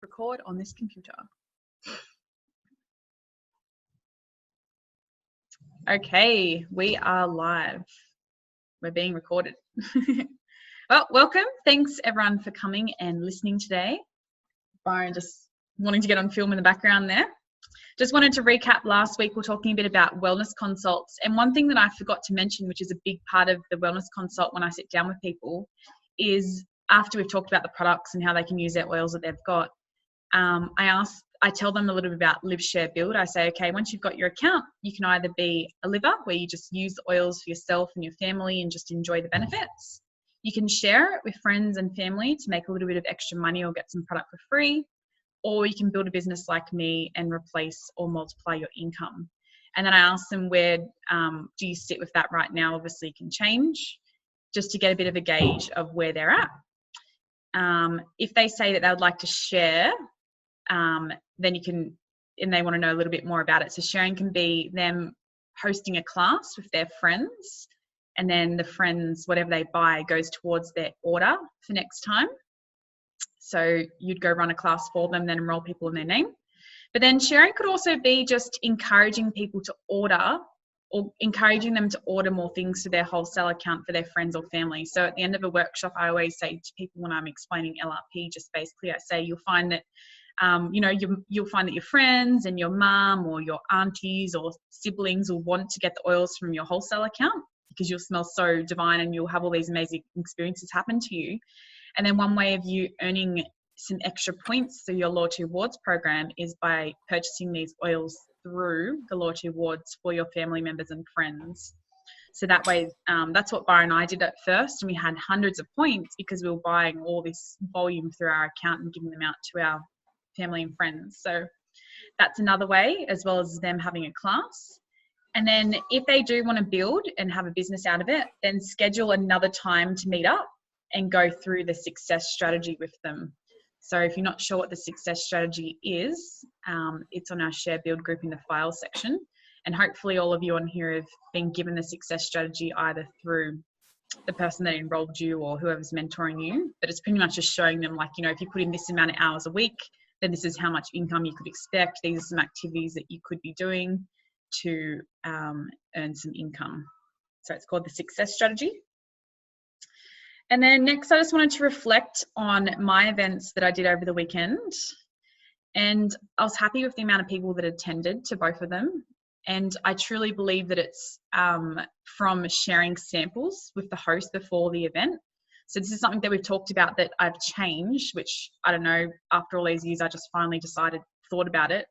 Record on this computer. Okay, we are live. We're being recorded. Well, welcome. Thanks everyone for coming and listening today. Byron just wanting to get on film in the background there. Just wanted to recap last week. We're talking a bit about wellness consults. And one thing that I forgot to mention, which is a big part of the wellness consult when I sit down with people, is after we've talked about the products and how they can use their oils that they've got, I tell them a little bit about live, share, build. I say, okay, once you've got your account, you can either be a liver where you just use the oils for yourself and your family and just enjoy the benefits. You can share it with friends and family to make a little bit of extra money or get some product for free. Or you can build a business like me and replace or multiply your income. And then I ask them, where do you sit with that right now? Obviously, it can change, just to get a bit of a gauge of where they're at. If they say that they would like to share, then you can, and they want to know a little bit more about it. So sharing can be them hosting a class with their friends, and then the friends, whatever they buy goes towards their order for next time. So you'd go run a class for them, then enroll people in their name. But then sharing could also be just encouraging people to order, or encouraging them to order more things to their wholesale account for their friends or family. So at the end of a workshop, I always say to people when I'm explaining LRP, just basically I say, you'll find that you'll find that your friends and your mum or your aunties or siblings will want to get the oils from your wholesale account because you'll smell so divine and you'll have all these amazing experiences happen to you. And then one way of you earning some extra points through your Loyalty Rewards program is by purchasing these oils through the Loyalty Rewards for your family members and friends. So that way, that's what Byron and I did at first, and we had hundreds of points because we were buying all this volume through our account and giving them out to our family and friends. So that's another way, as well as them having a class. And then if they do want to build and have a business out of it, then schedule another time to meet up and go through the success strategy with them. So if you're not sure what the success strategy is, it's on our share build group in the files section. And hopefully all of you on here have been given the success strategy either through the person that enrolled you or whoever's mentoring you. But it's pretty much just showing them, like, if you put in this amount of hours a week, then this is how much income you could expect. These are some activities that you could be doing to earn some income. So it's called the success strategy. And then next, I just wanted to reflect on my events that I did over the weekend. And I was happy with the amount of people that attended to both of them. And I truly believe that it's from sharing samples with the host before the event. So this is something that we've talked about that I've changed, which I don't know, after all these years, I just finally thought about it.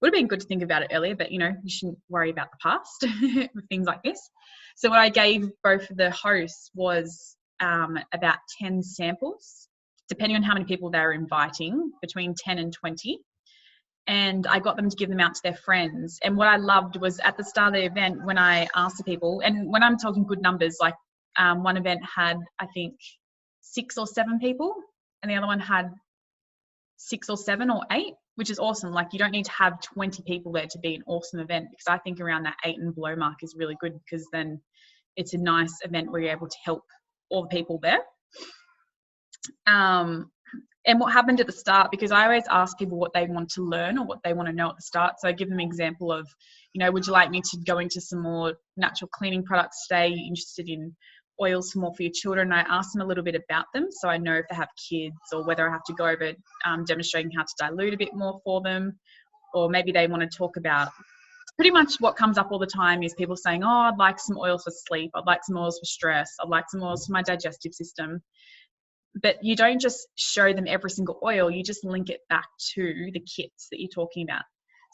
Would have been good to think about it earlier, but you shouldn't worry about the past with things like this. So what I gave both of the hosts was about 10 samples, depending on how many people they were inviting, between 10 and 20. And I got them to give them out to their friends. And what I loved was at the start of the event, when I asked the people, and when I'm talking good numbers, like one event had, I think, 6 or 7 people, and the other one had 6 or 7 or 8, which is awesome. Like, you don't need to have 20 people there to be an awesome event, because I think around that 8 and below mark is really good, because then it's a nice event where you're able to help all the people there. And what happened at the start, because I always ask people what they want to learn or what they want to know at the start. So I give them an example of, would you like me to go into some more natural cleaning products today? Are you interested in oils more for your children? I ask them a little bit about them, so I know if they have kids, or whether I have to go over demonstrating how to dilute a bit more for them, or maybe they want to talk about, pretty much what comes up all the time is people saying, oh, I'd like some oils for sleep, I'd like some oils for stress, I'd like some oils for my digestive system. But you don't just show them every single oil, you just link it back to the kits that you're talking about.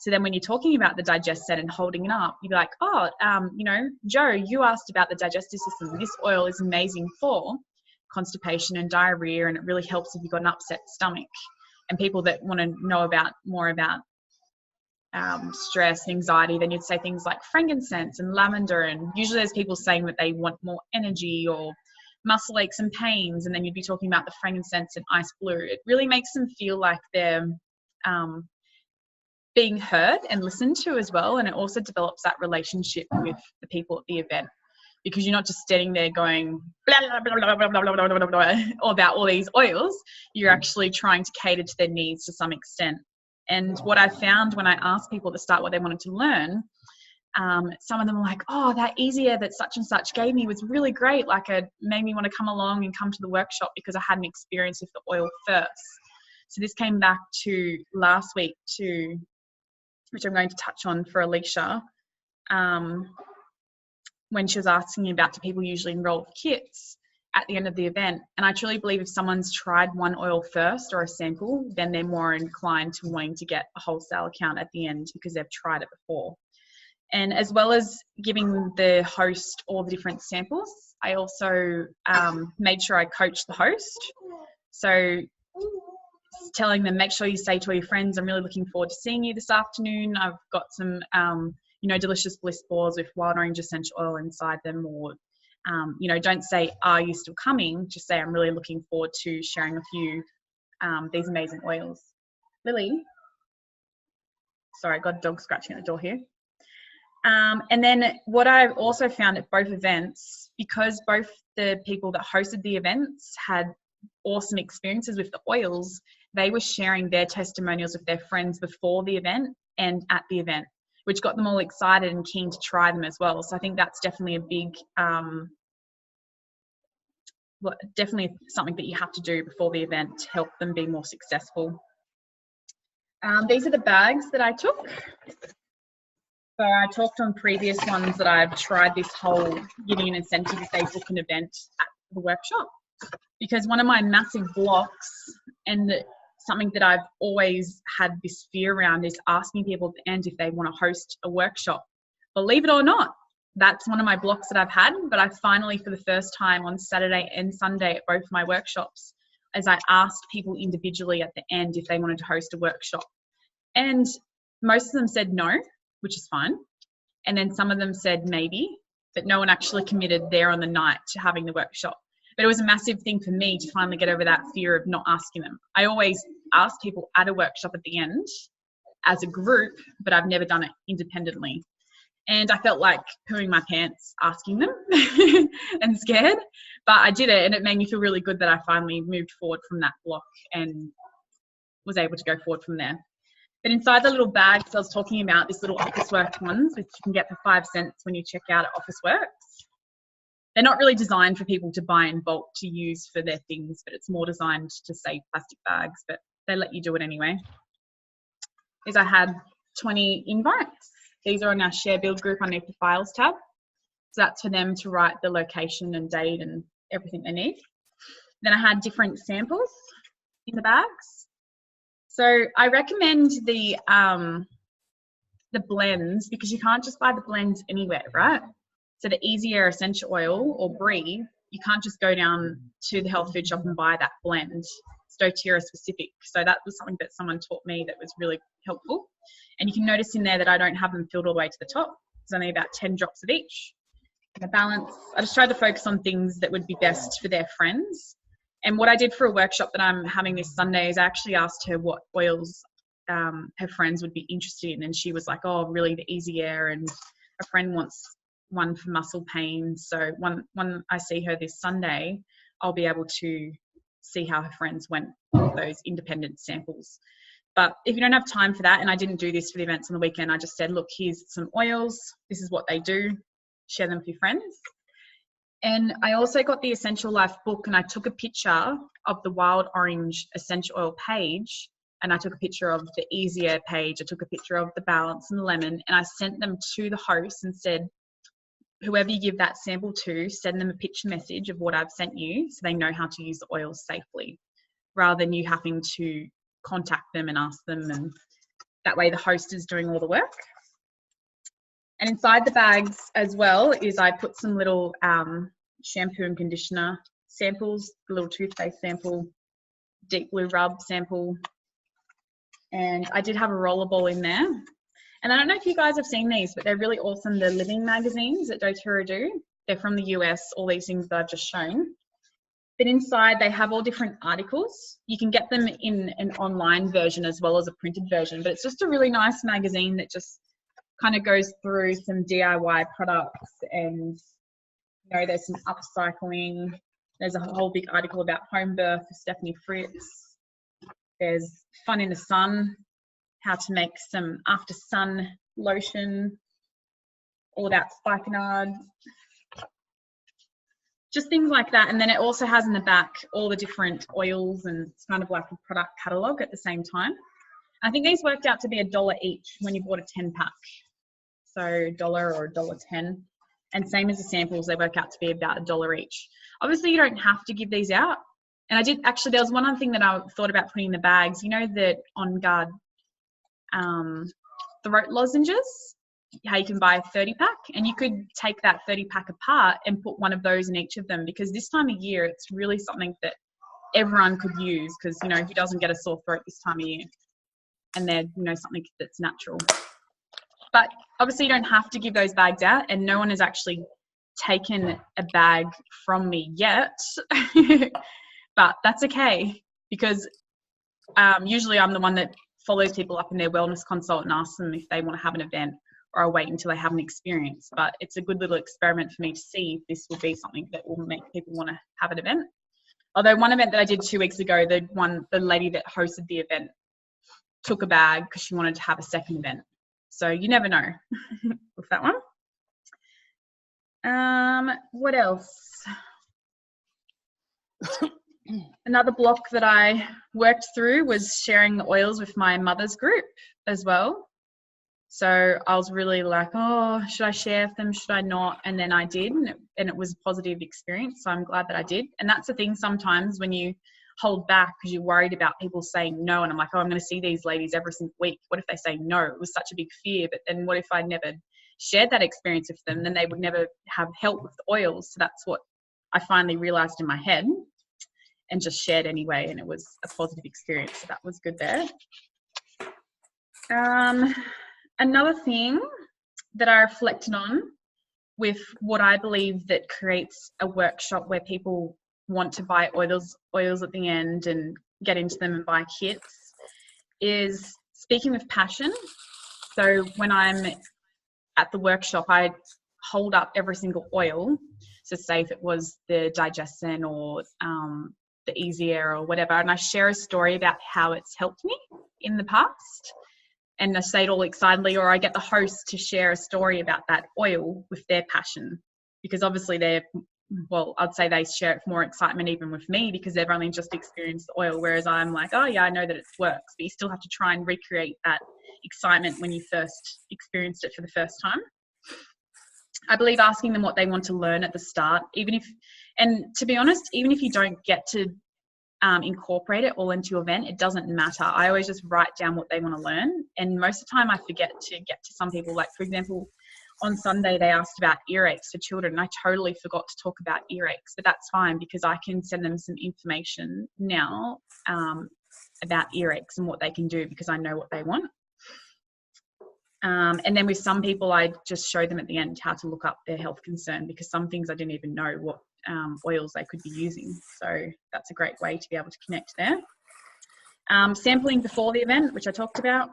So then when you're talking about the digest set and holding it up, you'd be like, oh, Joe, you asked about the digestive system. This oil is amazing for constipation and diarrhea, and it really helps if you've got an upset stomach. And people that want to know more about stress, anxiety, then you'd say things like frankincense and lavender. And usually there's people saying that they want more energy or muscle aches and pains, and then you'd be talking about the frankincense and ice blue. It really makes them feel like they're being heard and listened to as well, and it also develops that relationship with the people at the event. because you're not just standing there going blah, blah, blah, blah, blah, blah, blah, blah, blah, all about all these oils. You're actually trying to cater to their needs to some extent. And what I found when I asked people at the start what they wanted to learn, some of them were like, oh, that easier that such and such gave me was really great. Like, it made me want to come along and come to the workshop because I had an experience with the oil first. So this came back to last week too, which I'm going to touch on for Alicia, when she was asking me about, do people usually enroll with kits at the end of the event? And I truly believe if someone's tried one oil first or a sample, then they're more inclined to wanting to get a wholesale account at the end because they've tried it before. And as well as giving the host all the different samples, I also made sure I coached the host. So telling them, make sure you say to all your friends, I'm really looking forward to seeing you this afternoon. I've got some, delicious bliss balls with wild orange essential oil inside them. Or, don't say, are you still coming? Just say, I'm really looking forward to sharing with you these amazing oils. Lily. Sorry, I got a dog scratching at the door here. And then what I've also found at both events, because both the people that hosted the events had awesome experiences with the oils, they were sharing their testimonials with their friends before the event and at the event, which got them all excited and keen to try them as well. So I think that's definitely a big, definitely something that you have to do before the event to help them be more successful. These are the bags that I took. So I talked on previous ones that I've tried this whole giving an incentive if they book an event at the workshop, because one of my massive blocks and something that I've always had this fear around is asking people at the end if they want to host a workshop. Believe it or not, that's one of my blocks that I've had, but I finally, for the first time on Saturday and Sunday at both my workshops, as I asked people individually at the end if they wanted to host a workshop. And most of them said no, which is fine. And then some of them said maybe, but no one actually committed there on the night to having the workshop. But it was a massive thing for me to finally get over that fear of not asking them. I always ask people at a workshop at the end as a group, but I've never done it independently. And I felt like pooing my pants asking them and scared, but I did it, and it made me feel really good that I finally moved forward from that block and was able to go forward from there. But inside the little bags I was talking about, this little Officeworks ones, which you can get for 5 cents when you check out at Officeworks. They're not really designed for people to buy in bulk to use for their things, but it's more designed to save plastic bags, but they let you do it anyway. Is I had 20 invites. These are on our share build group underneath the files tab. So that's for them to write the location and date and everything they need. Then I had different samples in the bags. So I recommend the blends, because you can't just buy the blends anywhere, right? So the Easy Air Essential Oil or Breathe, you can't just go down to the health food shop and buy that blend. It's doTERRA specific. So that was something that someone taught me that was really helpful. And you can notice in there that I don't have them filled all the way to the top. There's only about 10 drops of each. And the balance, I just tried to focus on things that would be best for their friends. And what I did for a workshop that I'm having this Sunday is I actually asked her what oils her friends would be interested in. And she was like, oh, really the Easy Air, and a friend wants one for muscle pain. So when I see her this Sunday, I'll be able to see how her friends went with those independent samples. But if you don't have time for that, and I didn't do this for the events on the weekend, I just said, look, here's some oils. This is what they do. Share them with your friends. And I also got the Essential Life book, and I took a picture of the wild orange essential oil page, and I took a picture of the Easy Air page. I took a picture of the balance and the lemon, and I sent them to the host and said, whoever you give that sample to, send them a picture message of what I've sent you so they know how to use the oils safely, rather than you having to contact them and ask them, and that way the host is doing all the work. And inside the bags as well is I put some little shampoo and conditioner samples, the little toothpaste sample, deep blue rub sample, and I did have a rollerball in there. And I don't know if you guys have seen these, but they're really awesome, the living magazines that doTERRA do. They're from the US, all these things that I've just shown. But inside they have all different articles. You can get them in an online version as well as a printed version, but it's just a really nice magazine that just kind of goes through some DIY products and You know, there's some upcycling. There's a whole big article about home birth for Stephanie Fritz. There's Fun in the Sun, how to make some after sun lotion, all about spikenard, just things like that. And then it also has in the back all the different oils, and it's kind of like a product catalogue at the same time. I think these worked out to be $1 each when you bought a 10 pack. So $1 or $1.10. And same as the samples, they work out to be about $1 each. Obviously, you don't have to give these out. And I did actually, there was one other thing that I thought about putting in the bags. You know, the On Guard throat lozenges, how you can buy a 30 pack, and you could take that 30 pack apart and put one of those in each of them, because this time of year, it's really something that everyone could use, because, you know, who doesn't get a sore throat this time of year? And they're, you know, something that's natural. But obviously you don't have to give those bags out, and no one has actually taken a bag from me yet. But that's okay, because usually I'm the one that follows people up in their wellness consult and asks them if they want to have an event, or I'll wait until they have an experience. But it's a good little experiment for me to see if this will be something that will make people want to have an event. Although one event that I did 2 weeks ago, the lady that hosted the event took a bag because she wanted to have a second event. So you never know with that one. What else? Another block that I worked through was sharing the oils with my mother's group as well. So I was really like, oh, should I share them? Should I not? And then I did, and it was a positive experience. So I'm glad that I did. And that's the thing sometimes when you hold back because you're worried about people saying no. And I'm like, oh, I'm going to see these ladies every single week. What if they say no? It was such a big fear. But then what if I never shared that experience with them? Then they would never have help with the oils. So that's what I finally realized in my head, and just shared anyway. And it was a positive experience. So that was good there. Another thing that I reflected on with what I believe that creates a workshop where people want to buy oils at the end and get into them and buy kits is speaking with passion. So when I'm at the workshop, I hold up every single oil. So say if it was the Digestin or the Easy Air or whatever, and I share a story about how it's helped me in the past. And I say it all excitedly, or I get the host to share a story about that oil with their passion, because obviously I'd say they share it with more excitement even with me, because they've only just experienced the oil, whereas I'm like, oh yeah, I know that it works, but you still have to try and recreate that excitement when you first experienced it for the first time. I believe asking them what they want to learn at the start, and to be honest, even if you don't get to incorporate it all into your event, it doesn't matter. I always just write down what they want to learn, and most of the time I forget to get to some people. Like, for example, on Sunday they asked about earaches for children, and I totally forgot to talk about earaches, but that's fine because I can send them some information now about earaches and what they can do, because I know what they want. And then with some people, I just show them at the end how to look up their health concern, because some things I didn't even know what oils they could be using. So that's a great way to be able to connect there. Sampling before the event, which I talked about.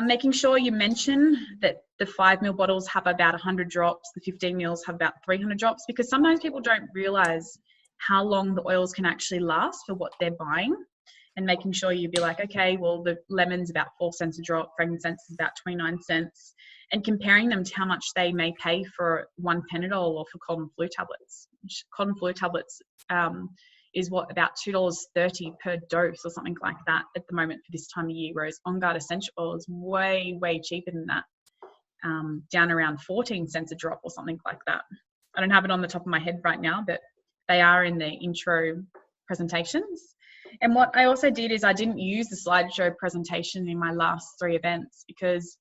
Making sure you mention that the 5 ml bottles have about 100 drops, the 15 mls have about 300 drops, because sometimes people don't realize how long the oils can actually last for what they're buying. And making sure you be like, okay, well, the lemon's about 4 cents a drop, frankincense is about 29 cents, and comparing them to how much they may pay for one Panadol or for cold and flu tablets. Cold and flu tablets is about $2.30 per dose or something like that at the moment for this time of year, whereas On Guard Essential Oil is way, way cheaper than that, down around 14 cents a drop or something like that. I don't have it on the top of my head right now, but they are in the intro presentations. And what I also did is I didn't use the slideshow presentation in my last 3 events, because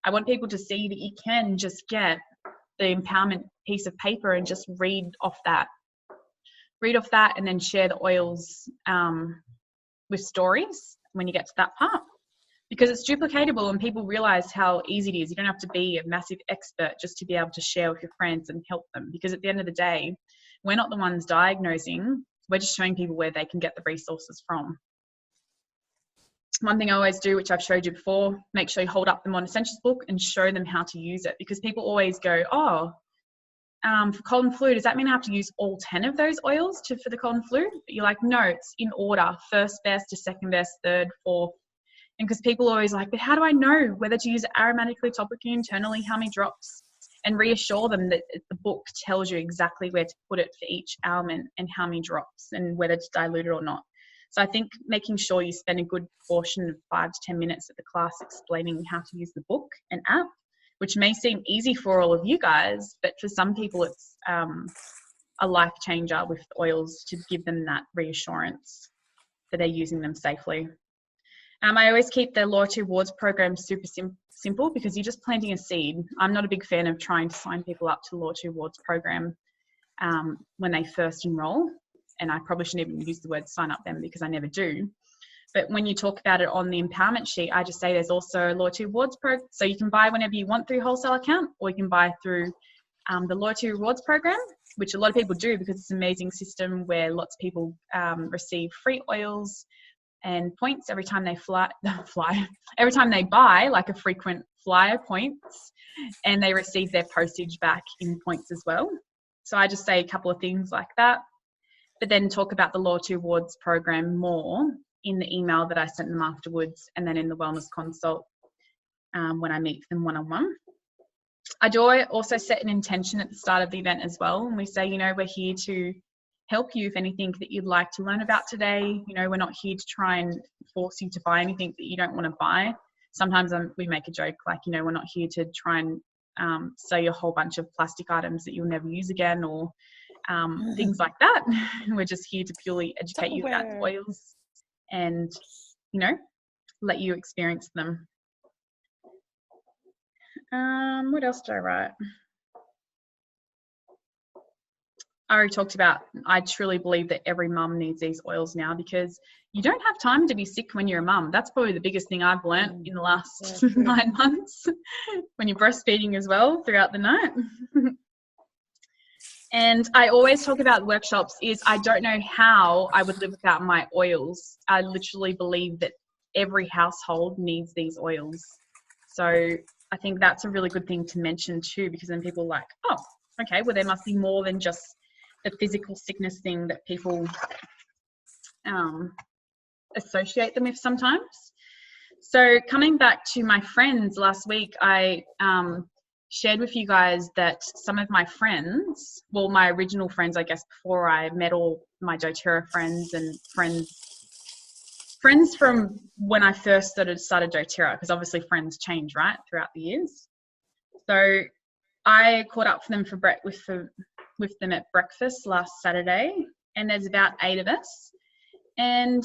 I want people to see that you can just get the empowerment piece of paper and just read off that and then share the oils with stories when you get to that part, because it's duplicatable and people realize how easy it is. You don't have to be a massive expert just to be able to share with your friends and help them, because at the end of the day, we're not the ones diagnosing. We're just showing people where they can get the resources from. One thing I always do, which I've showed you before, make sure you hold up the Modern Essentials book and show them how to use it, because people always go, oh, for cold and flu, does that mean I have to use all 10 of those oils for the cold and flu? But you're like, no, it's in order, first best to second best, third, fourth. And because people are always like, but how do I know whether to use it aromatically, topically, internally, how many drops? And reassure them that the book tells you exactly where to put it for each ailment and how many drops and whether to dilute it or not. So I think making sure you spend a good portion of 5 to 10 minutes at the class explaining how to use the book and app, which may seem easy for all of you guys, but for some people it's a life changer with oils to give them that reassurance that they're using them safely. I always keep the Loyalty Rewards program super simple because you're just planting a seed. I'm not a big fan of trying to sign people up to the Loyalty Rewards program when they first enroll. And I probably shouldn't even use the word sign up them because I never do. But when you talk about it on the empowerment sheet, I just say there's also a Loyalty Rewards program. So you can buy whenever you want through your wholesale account, or you can buy through the Loyalty Rewards program, which a lot of people do because it's an amazing system where lots of people receive free oils and points every time they every time they buy, like a frequent flyer points, and they receive their postage back in points as well. So I just say a couple of things like that, but then talk about the Loyalty Rewards program more in the email that I sent them afterwards, and then in the wellness consult when I meet them one-on-one. I do also set an intention at the start of the event as well, and we say, you know, we're here to help you with anything that you'd like to learn about today. You know, we're not here to try and force you to buy anything that you don't want to buy. Sometimes we make a joke like, you know, we're not here to try and sell you a whole bunch of plastic items that you'll never use again, or things like that. We're just here to purely educate you about the oils and, you know, let you experience them. What else did I write? I already talked about, I truly believe that every mum needs these oils now because you don't have time to be sick when you're a mum. That's probably the biggest thing I've learnt in the last 9 months when you're breastfeeding as well throughout the night. And I always talk about workshops is I don't know how I would live without my oils. I literally believe that every household needs these oils. So I think that's a really good thing to mention too, because then people are like, oh, okay, well, there must be more than just the physical sickness thing that people associate them with sometimes. So coming back to my friends last week, I shared with you guys that some of my friends, well, my original friends, I guess, before I met all my doTERRA friends and friends from when I first started doTERRA, because obviously friends change, right, throughout the years. So I caught up for them with them at breakfast last Saturday, and there's about 8 of us, and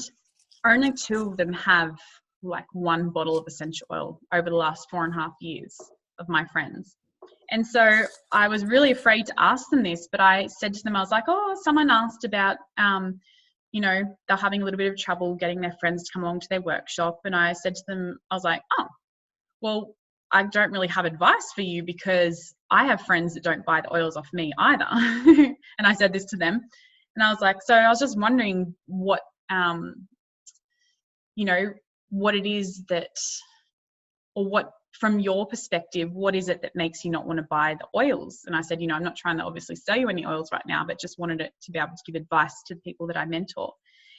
only 2 of them have like 1 bottle of essential oil over the last 4.5 years of my friends. And so I was really afraid to ask them this, but I said to them, I was like, oh, someone asked about, you know, they're having a little bit of trouble getting their friends to come along to their workshop. And I said to them, I was like, oh, well, I don't really have advice for you because I have friends that don't buy the oils off me either. And I said this to them, and I was like, so I was just wondering what, you know, what it is that, or what, from your perspective, what is it that makes you not want to buy the oils? And I said, you know, I'm not trying to obviously sell you any oils right now, but just wanted it to be able to give advice to the people that I mentor.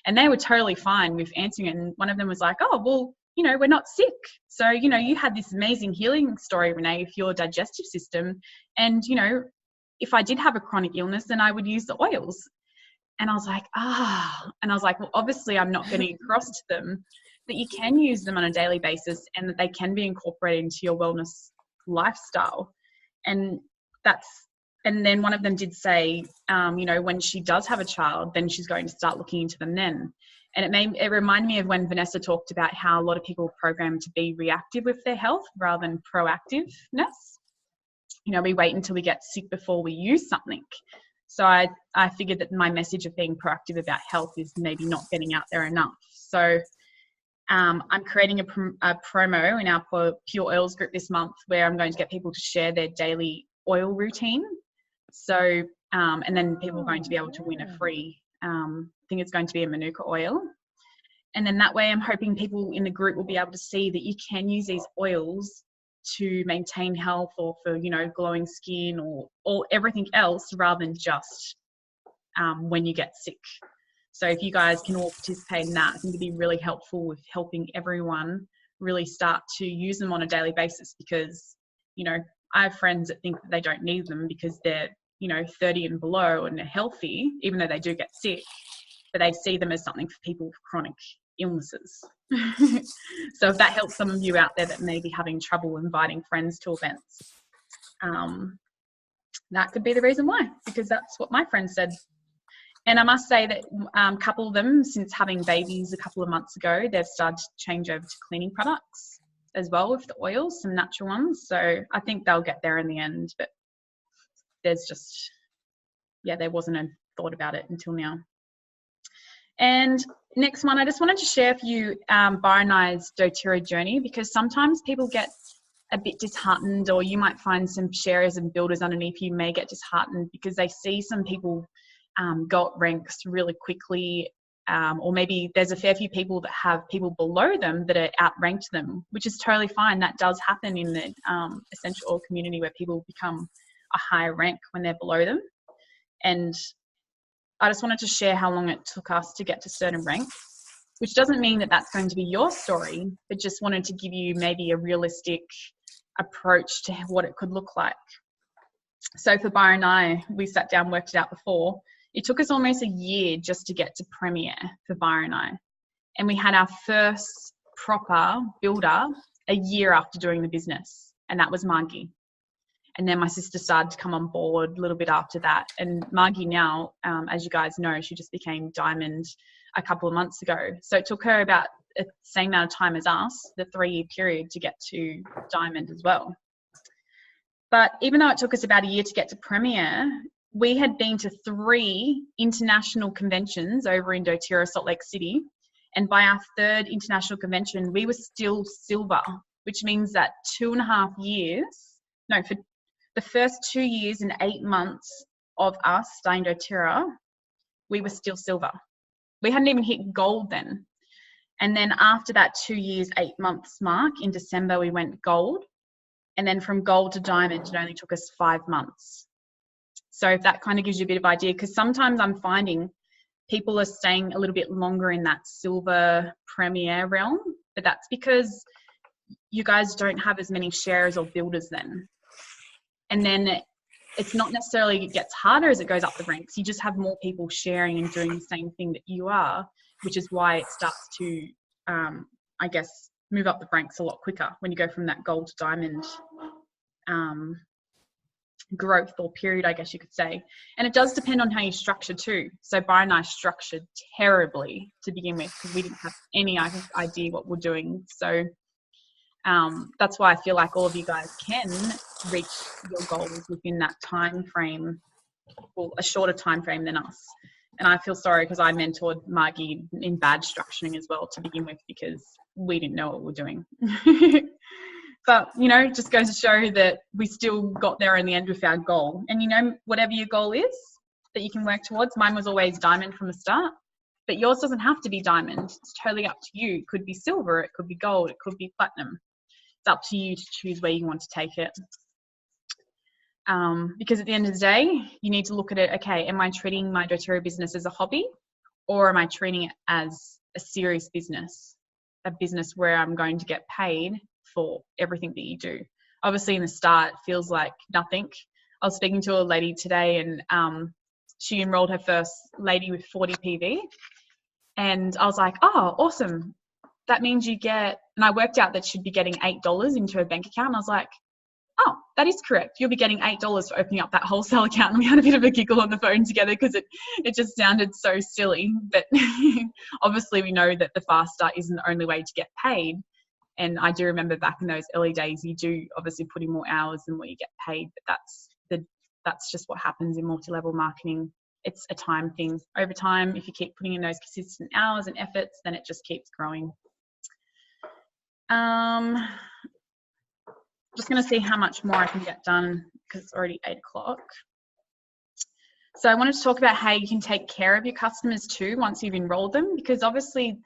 And they were totally fine with answering it. And one of them was like, oh, well, you know, we're not sick. So, you know, you had this amazing healing story, Renee, with your digestive system. And, you know, if I did have a chronic illness, then I would use the oils. And I was like, and I was like, well, obviously I'm not getting across to them that you can use them on a daily basis and that they can be incorporated into your wellness lifestyle. And then one of them did say, you know, when she does have a child, then she's going to start looking into them then. And it reminded me of when Vanessa talked about how a lot of people are programmed to be reactive with their health rather than proactiveness. You know, we wait until we get sick before we use something. So I figured that my message of being proactive about health is maybe not getting out there enough. So I'm creating a promo in our Pure Oils group this month where I'm going to get people to share their daily oil routine. So, and then people are going to be able to win a free, I think it's going to be a Manuka oil. And then that way I'm hoping people in the group will be able to see that you can use these oils to maintain health or for, you know, glowing skin or everything else rather than just when you get sick. So if you guys can all participate in that, I think it'd be really helpful with helping everyone really start to use them on a daily basis, because, you know, I have friends that think that they don't need them because they're, you know, 30 and below and they're healthy, even though they do get sick, but they see them as something for people with chronic illnesses. So if that helps some of you out there that may be having trouble inviting friends to events, that could be the reason why, because that's what my friend said. And I must say that a couple of them, since having babies a couple of months ago, they've started to change over to cleaning products as well with the oils, some natural ones. So I think they'll get there in the end, but there's just, yeah, there wasn't a thought about it until now. And next one, I just wanted to share with you Byron and I's doTERRA journey, because sometimes people get a bit disheartened, or you might find some sharers and builders underneath you may get disheartened because they see some people go up ranks really quickly, or maybe there's a fair few people that have people below them that are outranked them, which is totally fine. That does happen in the essential oil community, where people become a higher rank when they're below them. And I just wanted to share how long it took us to get to certain ranks, which doesn't mean that that's going to be your story, but just wanted to give you maybe a realistic approach to what it could look like. So for Byron and I, we sat down, worked it out before. It took us almost a year just to get to Premier for Byron and I. And we had our first proper builder a year after doing the business, and that was Margie. And then my sister started to come on board a little bit after that. And Margie now, as you guys know, she just became Diamond a couple of months ago. So it took her about the same amount of time as us, the 3-year period, to get to Diamond as well. But even though it took us about a year to get to Premier, we had been to 3 international conventions over in doTERRA, Salt Lake City. And by our 3rd international convention, we were still silver, which means that 2.5 years, no, for the first 2 years and 8 months of us starting doTERRA, we were still silver. We hadn't even hit gold then. And then after that 2 years, 8 months mark, in December, we went gold. And then from gold to diamond, it only took us 5 months. So if that kind of gives you a bit of idea, because sometimes I'm finding people are staying a little bit longer in that silver premier realm, but that's because you guys don't have as many sharers or builders then. And then it's not necessarily it gets harder as it goes up the ranks. You just have more people sharing and doing the same thing that you are, which is why it starts to, I guess, move up the ranks a lot quicker when you go from that gold to diamond growth or period, I guess you could say. And it does depend on how you structure too. So Byron and I structured terribly to begin with because we didn't have any idea what we're doing. So that's why I feel like all of you guys can reach your goals within that time frame, well, a shorter time frame than us. And I feel sorry because I mentored Margie in bad structuring as well to begin with because we didn't know what we were doing. But, you know, it just goes to show that we still got there in the end with our goal. And, you know, whatever your goal is that you can work towards, mine was always diamond from the start, but yours doesn't have to be diamond. It's totally up to you. It could be silver, it could be gold, it could be platinum. It's up to you to choose where you want to take it. Because at the end of the day, you need to look at it, okay, am I treating my doTERRA business as a hobby, or am I treating it as a serious business, a business where I'm going to get paid for everything that you do? Obviously in the start it feels like nothing. I was speaking to a lady today and she enrolled her first lady with 40 PV, and I was like, oh, awesome, that means you get, and I worked out that she'd be getting $8 into her bank account, and I was like, oh, that is correct, you'll be getting $8 for opening up that wholesale account. And we had a bit of a giggle on the phone together because it just sounded so silly, but obviously we know that the fast start isn't the only way to get paid. And I do remember back in those early days, you do obviously put in more hours than what you get paid, but that's just what happens in multi-level marketing. It's a time thing. Over time, if you keep putting in those consistent hours and efforts, then it just keeps growing. Just going to see how much more I can get done because it's already 8 o'clock. So I wanted to talk about how you can take care of your customers too once you've enrolled them, because obviously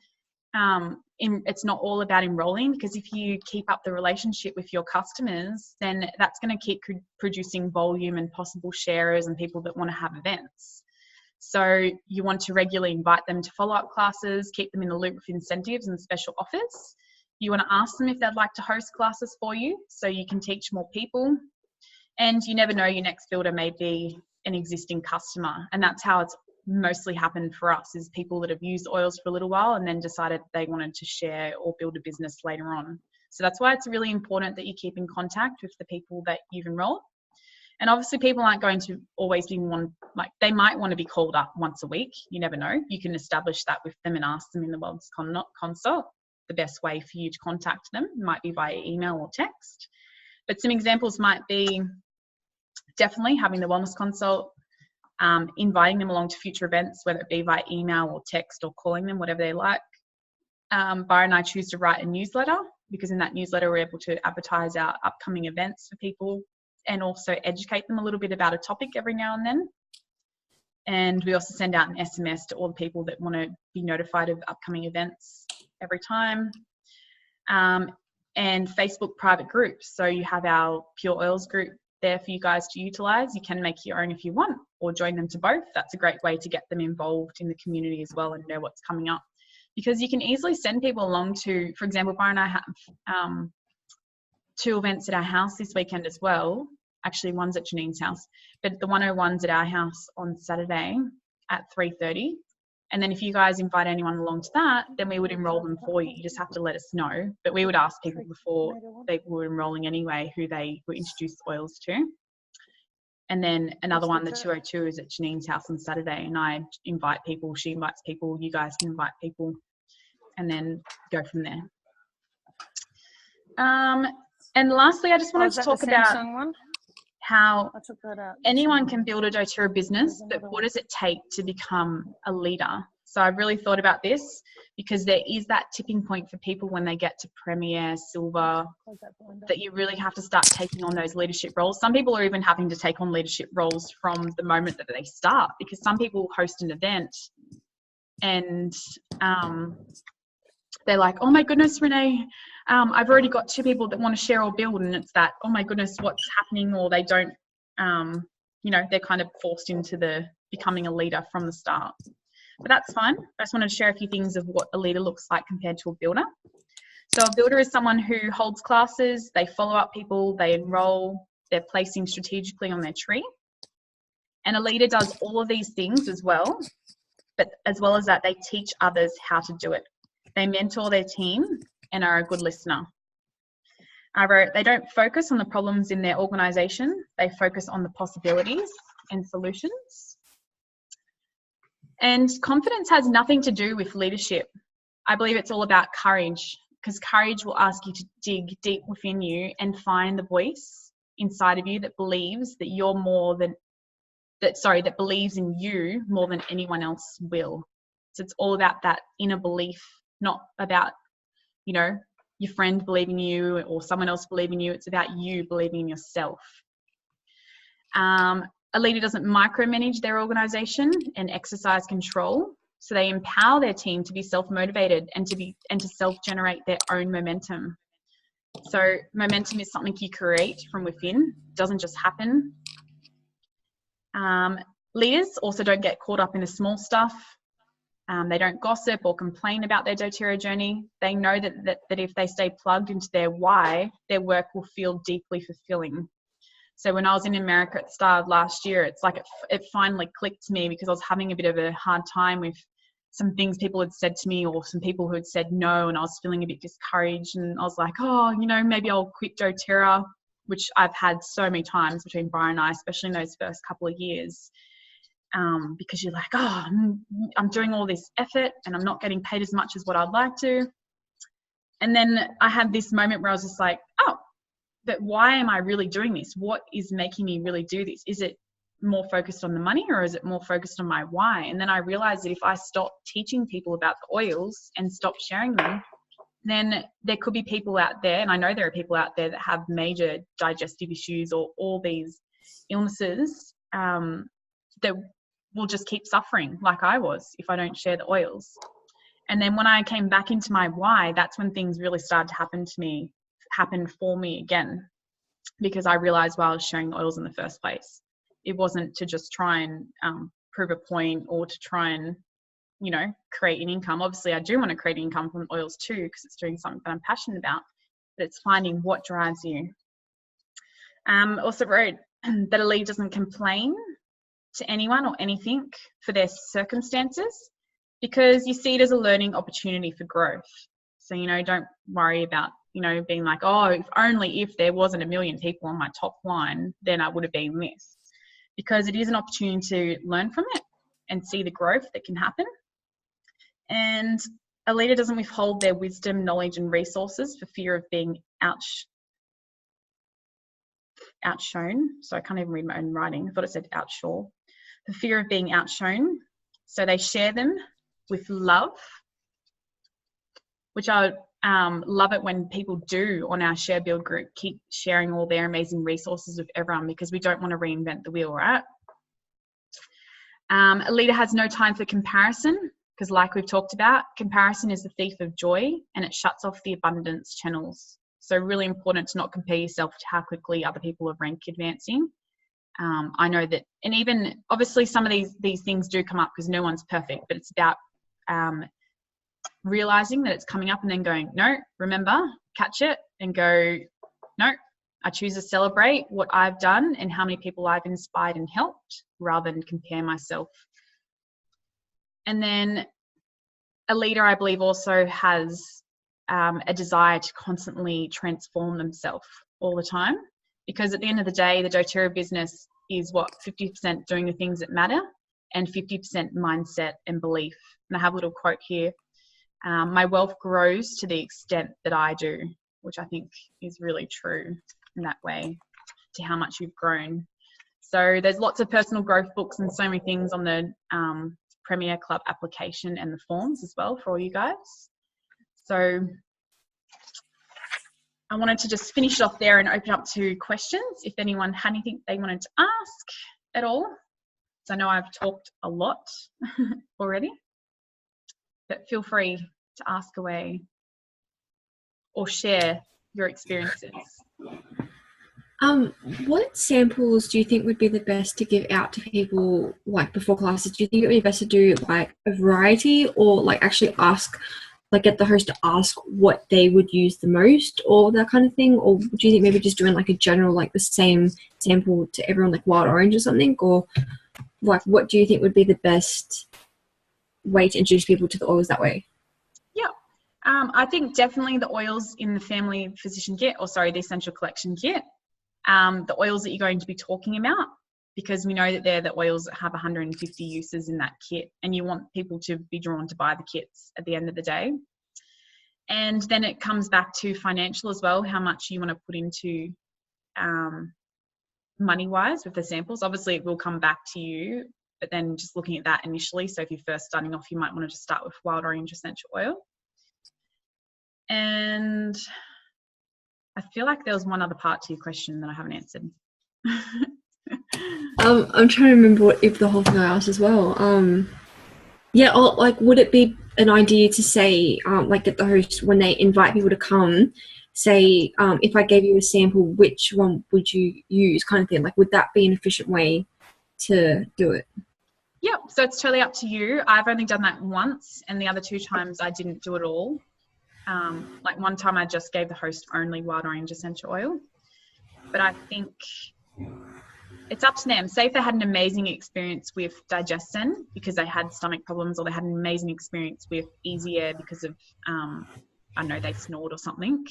it's not all about enrolling, because if you keep up the relationship with your customers, then that's going to keep producing volume and possible sharers and people that want to have events. So you want to regularly invite them to follow-up classes, keep them in the loop with incentives and special offers. You want to ask them if they'd like to host classes for you so you can teach more people. And you never know, your next builder may be an existing customer. And that's how it's mostly happened for us, is people that have used oils for a little while and then decided they wanted to share or build a business later on. So that's why it's really important that you keep in contact with the people that you've enrolled. And obviously people aren't going to always be they might want to be called up once a week. You never know. You can establish that with them and ask them in the Wellness Consult. The best way for you to contact them might be via email or text. But some examples might be definitely having the Wellness Consult, inviting them along to future events, whether it be via email or text or calling them, whatever they like. Byron and I choose to write a newsletter, because in that newsletter we're able to advertise our upcoming events for people and also educate them a little bit about a topic every now and then. And we also send out an SMS to all the people that want to be notified of upcoming events every time. And Facebook private groups. So you have our Pure Oils group there for you guys to utilize. You can make your own if you want, or join them to both. That's a great way to get them involved in the community as well and know what's coming up. Because you can easily send people along to, for example, Byron and I have 2 events at our house this weekend as well. Actually, one's at Janine's house, but the 101's at our house on Saturday at 3:30. And then if you guys invite anyone along to that, then we would enroll them for you. You just have to let us know. But we would ask people before they were enrolling anyway who they were introduced oils to. And then another one, the 202, is at Janine's house on Saturday. And I invite people, she invites people, you guys can invite people, and then go from there. And lastly, I just wanted to talk about how anyone can build a doTERRA business, but what does it take to become a leader? So I've really thought about this, because there is that tipping point for people when they get to Premier, Silver, that you really have to start taking on those leadership roles. Some people are even having to take on leadership roles from the moment that they start, because some people host an event and they're like, oh my goodness, Renee, I've already got 2 people that want to share or build, and it's that, oh my goodness, what's happening? Or they don't, they're kind of forced into the becoming a leader from the start. But that's fine. I just wanted to share a few things of what a leader looks like compared to a builder. So a builder is someone who holds classes, they follow up people, they enroll, they're placing strategically on their tree. And a leader does all of these things as well, but as well as that, they teach others how to do it. They mentor their team and are a good listener. I wrote, they don't focus on the problems in their organisation, they focus on the possibilities and solutions. And confidence has nothing to do with leadership. I believe it's all about courage, because courage will ask you to dig deep within you and find the voice inside of you that believes that you're more than, that believes in you more than anyone else will. So it's all about that inner belief, not about, your friend believing in you or someone else believing in you. It's about you believing in yourself. A leader doesn't micromanage their organisation and exercise control. So they empower their team to be self-motivated and to self-generate their own momentum. So momentum is something you create from within. It doesn't just happen. Leaders also don't get caught up in the small stuff. They don't gossip or complain about their doTERRA journey. They know that if they stay plugged into their why, their work will feel deeply fulfilling. So when I was in America at the start of last year, it's like it finally clicked to me, because I was having a bit of a hard time with some things people had said to me, or some people who had said no, and I was feeling a bit discouraged. And I was like, maybe I'll quit doTERRA, which I've had so many times between Byron and I, especially in those first couple of years. Because you're like, I'm doing all this effort and I'm not getting paid as much as what I'd like to. And then I had this moment where I was just like, but why am I really doing this? What is making me really do this? Is it more focused on the money, or is it more focused on my why? And then I realized that if I stop teaching people about the oils and stop sharing them, then there could be people out there, and I know there are people out there that have major digestive issues or all these illnesses that will just keep suffering like I was if I don't share the oils. And then when I came back into my why, that's when things really started to happen for me again, because I realized why I was sharing the oils in the first place. It wasn't to just try and prove a point or to try and, create an income. Obviously, I do want to create income from oils too, because it's doing something that I'm passionate about, but it's finding what drives you. Also wrote that a leader doesn't complain to anyone or anything for their circumstances, because you see it as a learning opportunity for growth. So, don't worry about, being like, oh, if there wasn't 1 million people on my top line, then I would have been this. Because it is an opportunity to learn from it and see the growth that can happen. And a leader doesn't withhold their wisdom, knowledge, and resources for fear of being outshone. So I can't even read my own writing. I thought it said outshore. For fear of being outshone. So they share them with love, which I love it when people do on our Share Build group, keep sharing all their amazing resources with everyone, because we don't want to reinvent the wheel, right? A leader has no time for comparison, because like we've talked about, comparison is the thief of joy and it shuts off the abundance channels. So really important to not compare yourself to how quickly other people are rank advancing. I know that, and even obviously some of these things do come up because no one's perfect, but it's about realizing that it's coming up and then going, no, remember, catch it and go, no, I choose to celebrate what I've done and how many people I've inspired and helped, rather than compare myself. And then a leader, I believe, also has a desire to constantly transform themselves all the time, because at the end of the day, the doTERRA business is 50% doing the things that matter and 50% mindset and belief. And I have a little quote here. My wealth grows to the extent that I do, which I think is really true in that way, to how much you've grown. So there's lots of personal growth books and so many things on the Premier Club application and the forms as well for all you guys. So I wanted to just finish it off there and open up to questions if anyone had anything they wanted to ask at all. So I know I've talked a lot already, but feel free to ask away or share your experiences. What samples do you think would be the best to give out to people, like before classes? Do you think it would be best to do like a variety, or like actually get the host to ask what they would use the most, or that kind of thing? Or do you think maybe just doing like a general, like the same sample to everyone, like wild orange or something? Or like, what do you think would be the best way to introduce people to the oils that way? Yeah. I think definitely the oils in the Family Physician Kit, the Essential Collection Kit, the oils that you're going to be talking about, because we know that they're the oils that have 150 uses in that kit, and you want people to be drawn to buy the kits at the end of the day. And then it comes back to financial as well, how much you want to put into money-wise with the samples. Obviously, it will come back to you, but then just looking at that initially. So if you're first starting off, you might want to just start with wild orange essential oil. And I feel like there was one other part to your question that I haven't answered. I'm trying to remember if the whole thing I asked as well. Yeah, or like, would it be an idea to say, like, get the host, when they invite people to come, say, if I gave you a sample, which one would you use, kind of thing? Like, would that be an efficient way to do it? Yeah, so it's totally up to you. I've only done that once, and the other 2 times I didn't do it all. Like one time I just gave the host only wild orange essential oil. But I think it's up to them. Say if they had an amazing experience with Digestin because they had stomach problems, or they had an amazing experience with Easy Air because of, I don't know, they snored or something,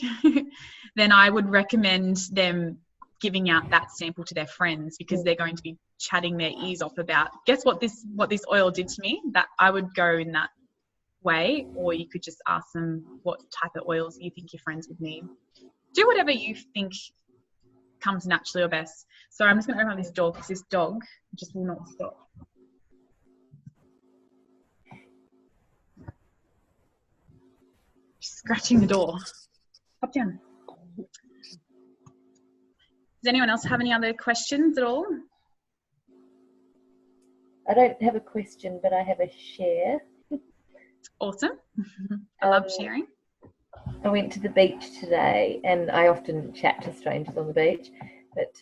then I would recommend them giving out that sample to their friends, because they're going to be chatting their ears off about, guess what this oil did to me. That I would go in that way. Or you could just ask them what type of oils you think your friends would need. Do whatever you think comes naturally or best. So I'm just going to open up this door, because this dog just will not stop. Just scratching the door. Hop down. Does anyone else have any other questions at all? I don't have a question, but I have a share. Awesome. I love sharing. I went to the beach today, and I often chat to strangers on the beach, but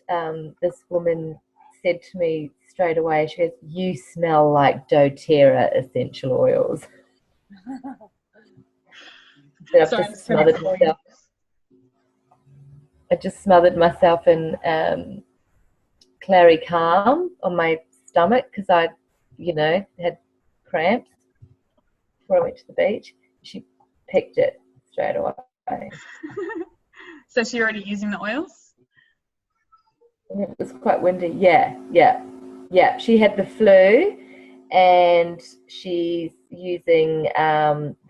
this woman said to me straight away, she goes, "You smell like doTERRA essential oils." So I've just smothered myself. I just smothered myself in Clary Calm on my stomach because I, had cramps before I went to the beach. She picked it straight away. So she's already using the oils? And it was quite windy. Yeah. She had the flu, and she's using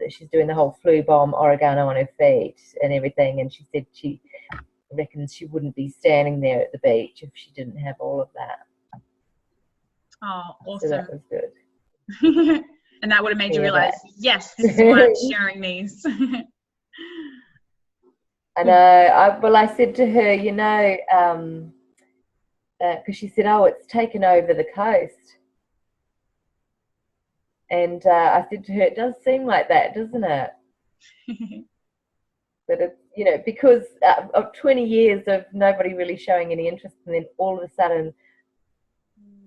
she's doing the whole flu bomb oregano on her feet and everything, and she said she reckons she wouldn't be standing there at the beach if she didn't have all of that. Oh, awesome. So that was good. And that would have made you realise, yes, this is why I'm sharing these. I know. I said to her, because she said, "Oh, it's taken over the coast." And I said to her, "It does seem like that, doesn't it?" But it's, because of 20 years of nobody really showing any interest, and then all of a sudden,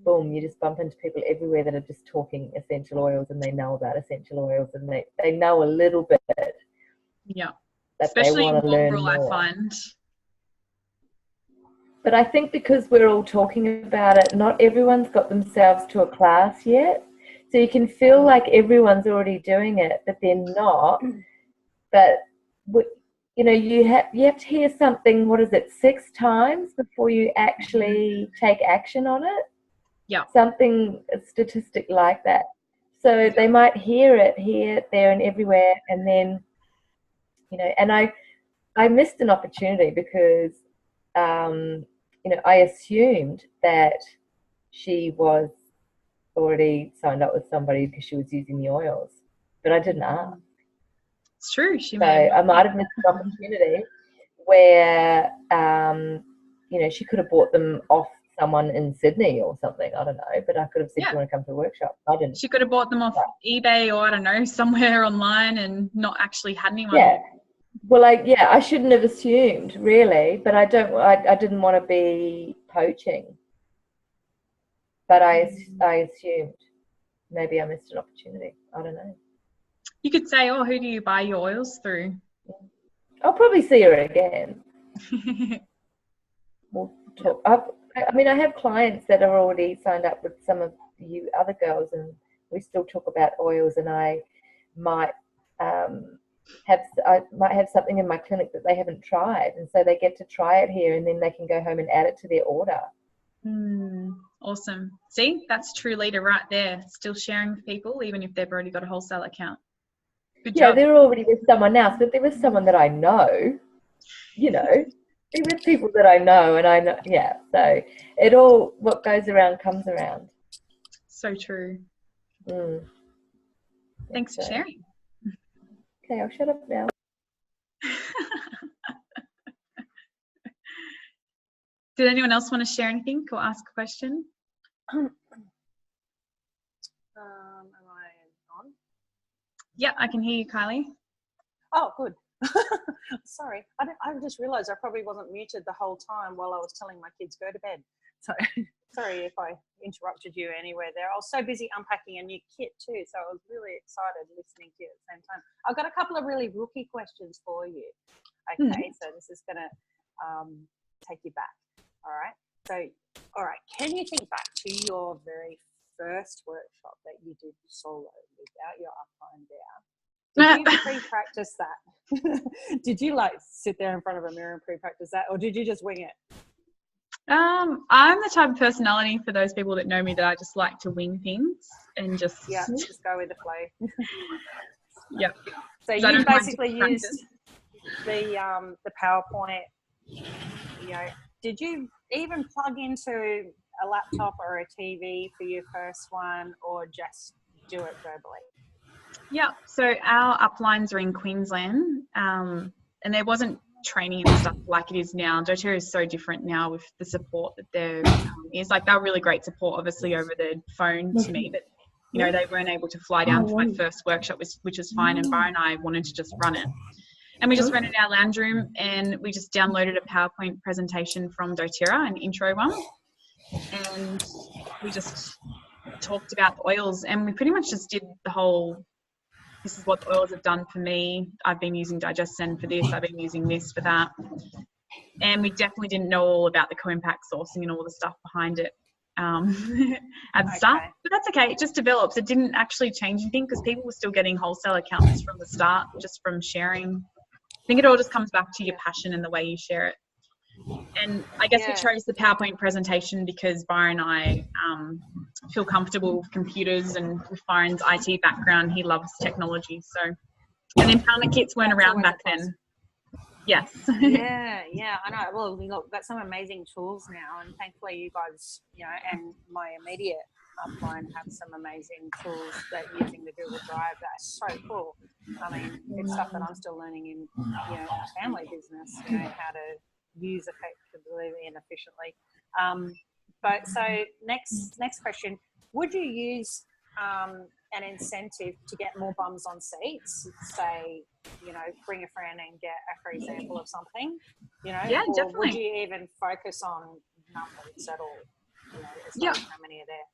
boom, you just bump into people everywhere that are just talking essential oils, and they know about essential oils, and they know a little bit. Yeah. But especially they want to learn more. I find. But I think because we're all talking about it, not everyone's got themselves to a class yet. So you can feel like everyone's already doing it, but they're not. But you have to hear something. 6 times before you actually take action on it? Yeah. Something, a statistic like that. So they might hear it here, there, and everywhere, and then, and I missed an opportunity because, I assumed that she was already signed up with somebody because she was using the oils, but I didn't ask. It's true. I might have missed an opportunity where, she could have bought them off someone in Sydney or something. I don't know, but I could have said, "Do you want to come to a workshop?" I didn't. She could have bought them off eBay or I don't know, somewhere online and not actually had anyone. Yeah. Well, I shouldn't have assumed really, but I didn't want to be poaching. But I assumed. Maybe I missed an opportunity. I don't know. You could say, "Oh, who do you buy your oils through?" I'll probably see her again. We'll talk. I have clients that are already signed up with some of you other girls, and we still talk about oils, and I might have something in my clinic that they haven't tried, and so they get to try it here, and then they can go home and add it to their order. Awesome. See, that's true leader right there. Still sharing with people, even if they've already got a wholesale account. Good job. They're already with someone else, but there was someone that I know, They're with people that I know, and I know, so it all, what goes around comes around. So true. Thanks for sharing. Okay, I'll shut up now. Did anyone else want to share anything or ask a question? Am I on? Yeah, I can hear you, Kylie. Oh, good. Sorry, I just realised I probably wasn't muted the whole time while I was telling my kids go to bed. So sorry if I interrupted you anywhere there. I was so busy unpacking a new kit too, so I was really excited listening to you at the same time. I've got a couple of really rookie questions for you. Okay, so this is going to take you back. All right. So, can you think back to your very first workshop that you did solo without your upline there? Did you pre-practice that? Did you sit there in front of a mirror and pre-practice that, or did you just wing it? I'm the type of personality, for those people that know me, that I just like to wing things and just go with the flow. Yep. So you basically used the PowerPoint. Did you even plug into a laptop or a TV for your first one, or just do it verbally? Yeah, so our uplines are in Queensland, and there wasn't training and stuff like it is now. doTERRA is so different now with the support that there is. They're really great support, obviously, over the phone to me, but you know, they weren't able to fly down for my wow. first workshop, which was fine. And Byron and I wanted to just run it. And we just rented our lounge room and we just downloaded a PowerPoint presentation from doTERRA, an intro one. And we just talked about the oils, and we pretty much just did the whole, this is what the oils have done for me. I've been using DigestZen for this. I've been using this for that. And we definitely didn't know all about the co-impact sourcing and all the stuff behind it at the start. But that's okay. It just develops. It didn't actually change anything because people were still getting wholesale accounts from the start just from sharing. I think it all just comes back to your passion and the way you share it. And I guess we chose the PowerPoint presentation because Byron and I feel comfortable with computers, and with Byron's IT background, he loves technology. So, and empowerment kits weren't around back then. Yes. yeah, I know. Well, we've got some amazing tools now, and thankfully you guys, you know, and my immediate upline have some amazing tools that using the Google Drive. That's so cool. I mean, it's stuff that I'm still learning in, you know, our family business, you know, how to use effectively and efficiently. But so next question, would you use an incentive to get more bums on seats? Say, you know, bring a friend and get a free sample of something, you know? Yeah, or definitely. Would you even focus on numbers at all? You know, as far as how many are there?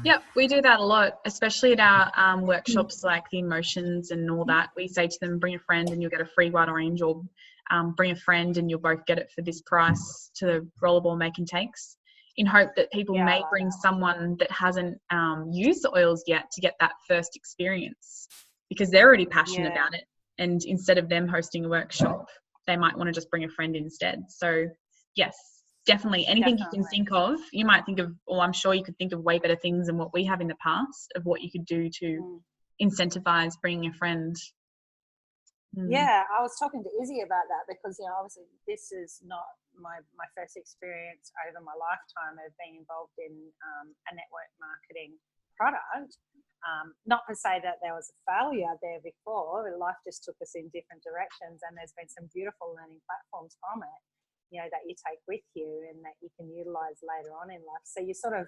Yep, we do that a lot, especially at our workshops like the emotions and all that. We say to them, bring a friend and you'll get a free white orange, or bring a friend and you'll both get it for this price to the rollerball make and takes, in hope that people may bring someone that hasn't used the oils yet to get that first experience, because they're already passionate about it. And instead of them hosting a workshop, they might want to just bring a friend instead. So yes, definitely anything you can think of. You might think of, or I'm sure you could think of way better things than what we have in the past of what you could do to incentivize bringing a friend. Yeah, I was talking to Izzy about that because, you know, obviously this is not my first experience over my lifetime of being involved in a network marketing product. Not to say that there was a failure there before. Life just took us in different directions, and there's been some beautiful learning platforms from it, you know, that you take with you and that you can utilize later on in life. So you sort of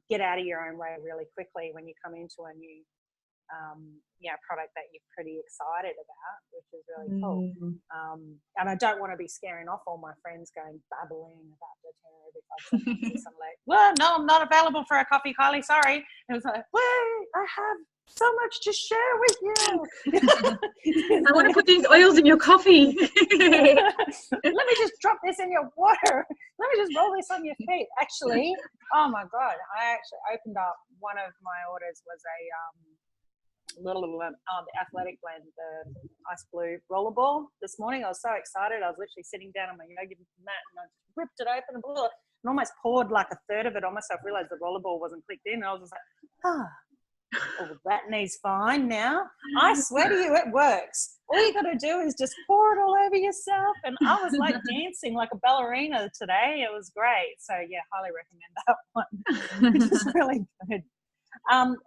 get out of your own way really quickly when you come into a new product that you're pretty excited about, which is really cool. And I don't want to be scaring off all my friends going babbling about doTERRA because I'm like, well, no, I'm not available for a coffee, Kylie, sorry. And it was like, wait, I have so much to share with you. I want to put these oils in your coffee. Let me just drop this in your water. Let me just roll this on your feet. Actually, oh my God, I actually opened up, one of my orders was a the Athletic Blend, the Ice Blue rollerball this morning. I was so excited. I was literally sitting down on my yoga mat and I just ripped it open and blew it and almost poured like a third of it on myself. Realized the rollerball wasn't clicked in. And I was just like, well, that needs fine now. I swear to you, it works. All you got to do is just pour it all over yourself. And I was like dancing like a ballerina today. It was great. So yeah, highly recommend that one. It's really good.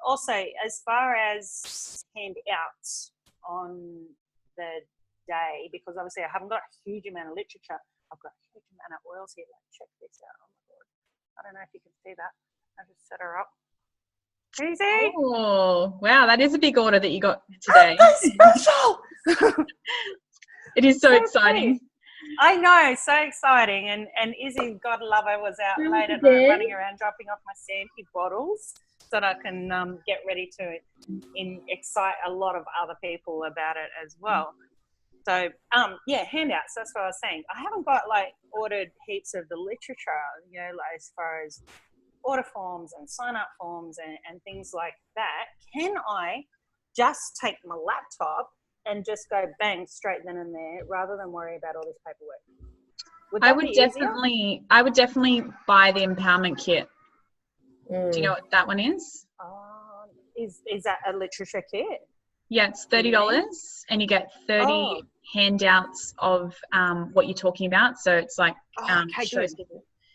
Also, as far as handouts on the day, because obviously I haven't got a huge amount of literature, I've got a huge amount of oils here. Like, check this out. Oh my God. I don't know if you can see that. I just set her up. Easy. Oh, wow. That is a big order that you got today. Special. It is so exciting. Great. I know, so exciting. And Izzy, God love her, was out late at night running around dropping off my Santi bottles so that I can get ready to excite a lot of other people about it as well. So, handouts, that's what I was saying. I haven't got ordered heaps of the literature, you know, as far as order forms and sign up forms and things like that. Can I just take my laptop and just go bang straight then and there rather than worry about all this paperwork? I would definitely buy the empowerment kit. Do you know what that one is? Is that a literature kit? Yeah, it's $30 and you get 30 handouts of what you're talking about. So it's like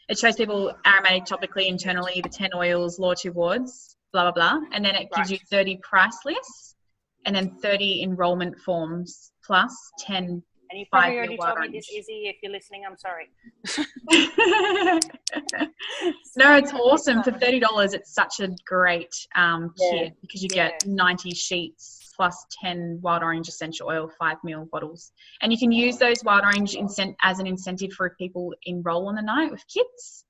it shows people aromatic, topically, internally, the 10 oils, law 2 wards, blah, blah, blah. And then it gives you 30 price lists and then 30 enrollment forms plus 10 And you 5 probably mil already wild told me this, orange. Izzy. If you're listening, I'm sorry. No, it's awesome. For $30, it's such a great kit because you Yeah. get 90 sheets plus 10 wild orange essential oil 5 ml bottles. And you can use those wild orange as an incentive for if people enroll on the night with kits.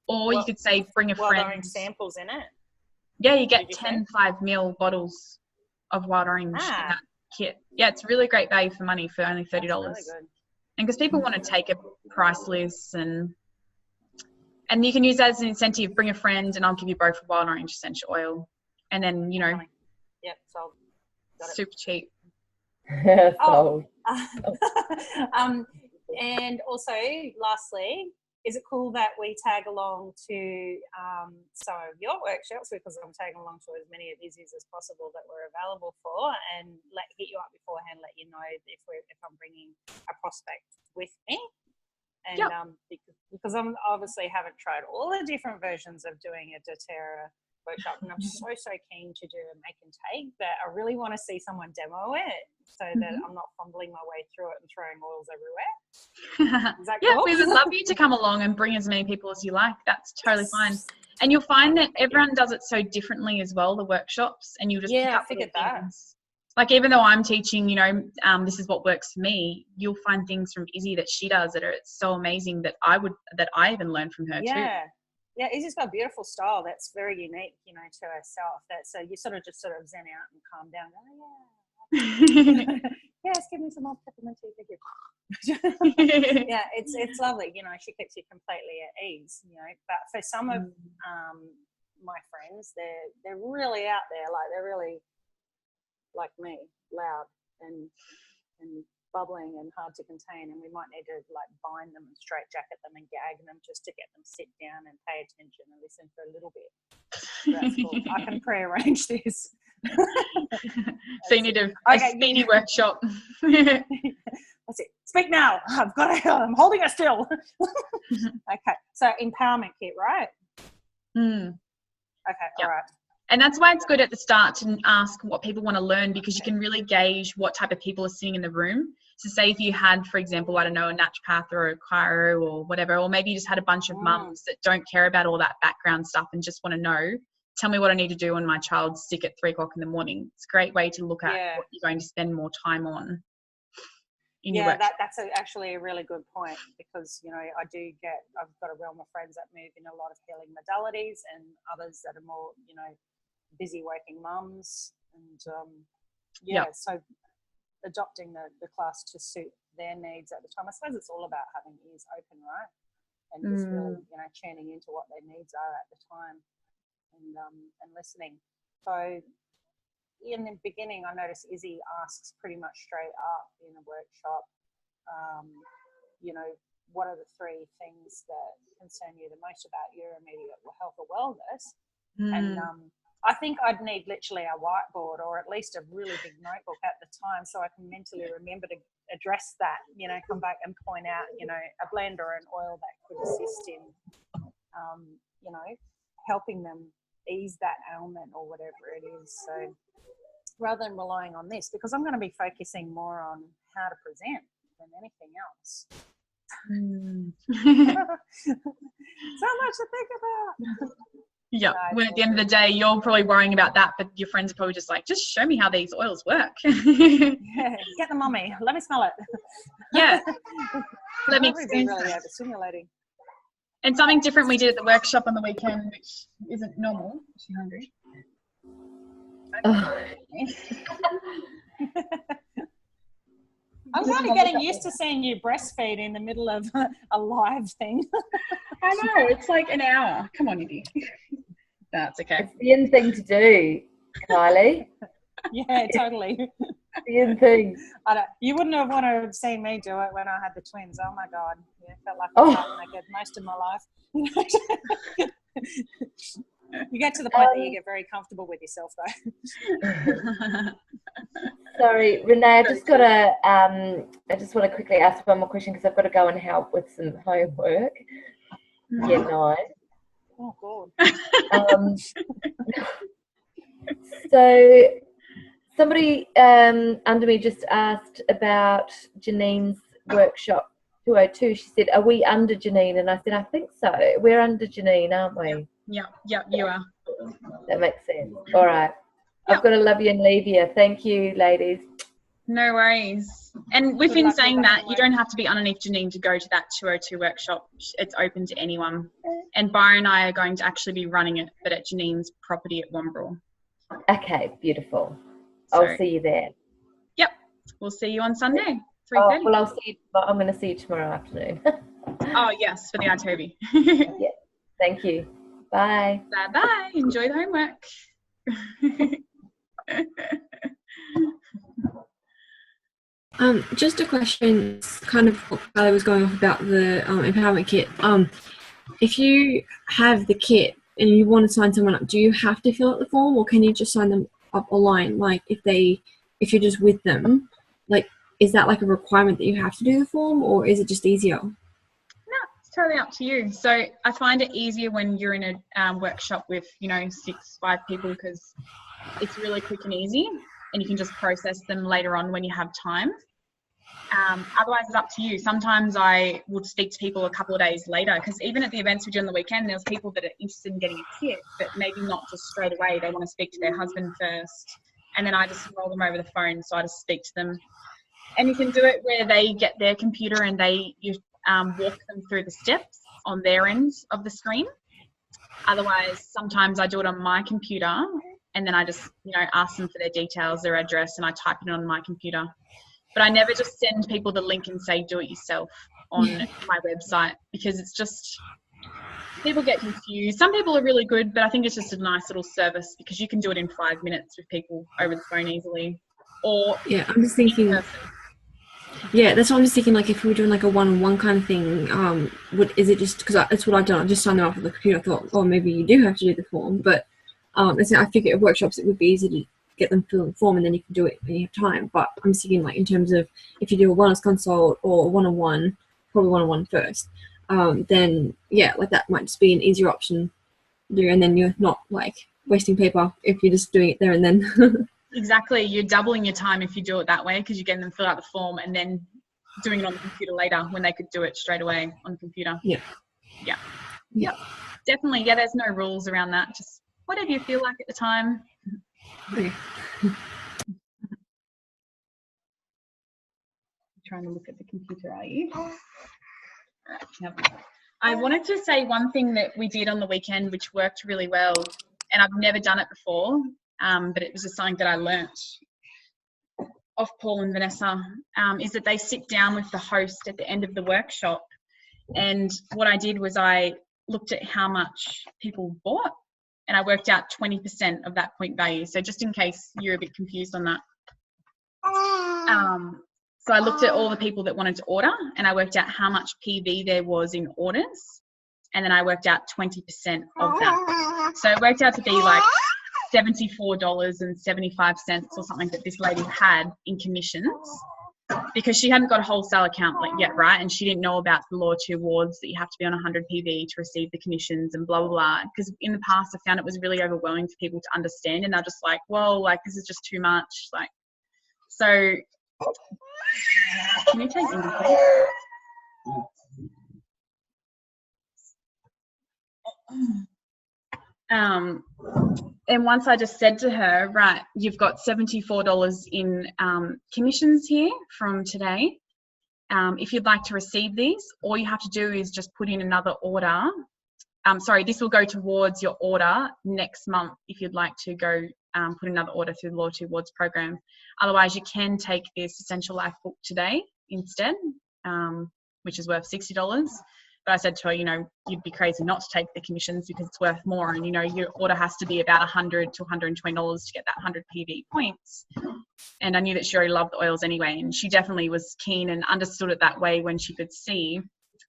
Or you could say bring a wild friend. orange samples in it. Yeah, you get Did you 10 5 ml bottles of wild orange in that kit. Yeah, it's really great value for money for only $30. That's really good. And because people want to take a price list and you can use that as an incentive, bring a friend and I'll give you both wild orange essential oil. And then, you know, Yep, sold. Got it. super cheap. Sold. And also, lastly, is it cool that we tag along to some of your workshops, because I'm tagging along to as many of Izzy's as possible that we're available for, and hit you up beforehand, let you know if I'm bringing a prospect with me. And because I obviously haven't tried all the different versions of doing a doTERRA workshop, and I'm so keen to do a make and take that I really want to see someone demo it so that I'm not fumbling my way through it and throwing oils everywhere. Is that cool? We would love you to come along and bring as many people as you like. That's totally fine. And you'll find that everyone does it so differently as well, the workshops, and you'll just pick up little things. Like even though I'm teaching, you know, this is what works for me, you'll find things from Izzy that she does that are so amazing that I even learned from her too. Yeah, Izzy's got a beautiful style that's very unique, you know, to herself. So you sort of zen out and calm down. Yes, give me some more pepperminty. Thank you. Yeah, it's lovely. You know, she keeps you completely at ease. You know, but for some of my friends, they're really out there. Like they're really like me, loud and bubbling and hard to contain, and we might need to like bind them and straight jacket them and gag them just to get them sit down and pay attention and listen for a little bit. That's cool. I can pre-arrange this. So you need a speedy workshop. That's it. Speak now. I'm holding it still. Okay. So empowerment kit, right? Okay. All right. And that's why it's good at the start to ask what people want to learn, because you can really gauge what type of people are sitting in the room. So say if you had, for example, I don't know, a naturopath or a chiro or whatever, or maybe you just had a bunch of mums that don't care about all that background stuff and just want to know, tell me what I need to do when my child's sick at 3 o'clock in the morning. It's a great way to look at what you're going to spend more time on. That's actually a really good point, because, you know, I've got a realm of friends that move in a lot of healing modalities and others that are more, you know, busy working mums, and so adopting the class to suit their needs at the time. I suppose it's all about having ears open, right? And just really, you know, tuning into what their needs are at the time, and listening. So in the beginning, I noticed Izzy asks pretty much straight up in a workshop, you know, what are the 3 things that concern you the most about your immediate health or wellness? And I think I'd need literally a whiteboard or at least a really big notebook at the time, so I can mentally remember to address that, you know, come back and point out, you know, a blend or an oil that could assist in, you know, helping them ease that ailment or whatever it is. So rather than relying on this, because I'm going to be focusing more on how to present than anything else. So much to think about. Yeah, when at the end of the day, you're probably worrying about that, but your friends are probably just like, just show me how these oils work. Yeah, get them on me. Let me smell it. Yeah. Let me experience really that. overstimulating. And something different we did at the workshop on the weekend, which isn't normal. Is she hungry? I'm kind of getting used to seeing you breastfeed in the middle of a live thing. I know, it's like an hour. Come on, Evie. That's okay. It's the in thing to do, Kylie. Yeah, totally. The in thing. You wouldn't have wanted to have seen me do it when I had the twins. Oh my God. Yeah, felt like I was naked most of my life. You get to the point that you get very comfortable with yourself, though. Sorry, Renee, I just want to quickly ask one more question, because I've got to go and help with some homework. Yeah, nice. Oh, God. So somebody under me just asked about Janine's workshop 202, she said, are we under Janine? And I said, I think so. We're under Janine, aren't we? Yeah, you are. That makes sense. All right. Yep. I've got to love you and leave you. Thank you, ladies. No worries. And we've been saying that you don't have to be underneath Janine to go to that 202 workshop. It's open to anyone. And Byron and I are going to actually be running it, but at Janine's property at Wombrel. Okay, beautiful. So, I'll see you there. Yep. We'll see you on Sunday, 3:30. Oh, well, I'll see you. I'm going to see you tomorrow afternoon. Oh, yes, for the Itobi. Yeah. Thank you. Bye. Bye-bye. Enjoy the homework. Just a question, kind of what I was going off about the empowerment kit. If you have the kit and you want to sign someone up, do you have to fill out the form, or can you just sign them up online? Like if you're just with them, like is that like a requirement that you have to do the form, or is it just easier? No, it's totally up to you. So I find it easier when you're in a workshop with 5 people, because it's really quick and easy, and you can just process them later on when you have time. Otherwise, it's up to you. Sometimes I would speak to people a couple of days later, because even at the events we do on the weekend, there's people that are interested in getting a kit, but maybe not just straight away. They want to speak to their husband first, and then I just roll them over the phone, so I just speak to them. And you can do it where they get their computer and you walk them through the steps on their end of the screen. Otherwise, sometimes I do it on my computer, and then I just ask them for their details, their address, and I type it on my computer. But I never just send people the link and say do it yourself on my website, because it's just, people get confused. Some people are really good, but I think it's just a nice little service, because you can do it in 5 minutes with people over the phone easily. Or yeah, I'm just thinking. Yeah, that's what I'm just thinking. Like if we were doing like a one-on-one kind of thing, is it just because that's what I've done? I've just signed them up with the computer. I thought, oh, maybe you do have to do the form, but I figure at workshops it would be easy to get them fill the form, and then you can do it when you have time. But I'm thinking like in terms of if you do a wellness consult or a one-on-one, probably one-on-one first, then yeah, like that might just be an easier option to do, and then you're not like wasting paper if you're just doing it there and then. Exactly, you're doubling your time if you do it that way, because you're getting them fill out the form and then doing it on the computer later when they could do it straight away on the computer. Yeah. Definitely. Yeah, there's no rules around that. Just whatever you feel like at the time. Okay. Trying to look at the computer, are you? I wanted to say one thing that we did on the weekend, which worked really well, and I've never done it before, but it was just something that I learnt off Paul and Vanessa, is that they sit down with the host at the end of the workshop. And what I did was I looked at how much people bought, and I worked out 20% of that point value. So just in case you're a bit confused on that. So I looked at all the people that wanted to order, and I worked out how much PV there was in orders, and then I worked out 20% of that. So it worked out to be like $74.75 or something that this lady had in commissions, because she hadn't got a wholesale account yet, right? And she didn't know about the Law 2 wards that you have to be on 100 PV to receive the commissions and blah, blah, blah. Because in the past, I found it was really overwhelming for people to understand, and they're just like, whoa, like this is just too much. Like, so can you take Indy, please? And once I just said to her, right, you've got $74 in commissions here from today. If you'd like to receive these, all you have to do is just put in another order. This will go towards your order next month if you'd like to go put another order through the Law 2 Wards program. Otherwise, you can take this Essential Life book today instead, which is worth $60. But I said to her, you'd be crazy not to take the commissions because it's worth more. And, your order has to be about $100 to $120 to get that 100 PV points. And I knew that she already loved the oils anyway. And she definitely was keen and understood it that way when she could see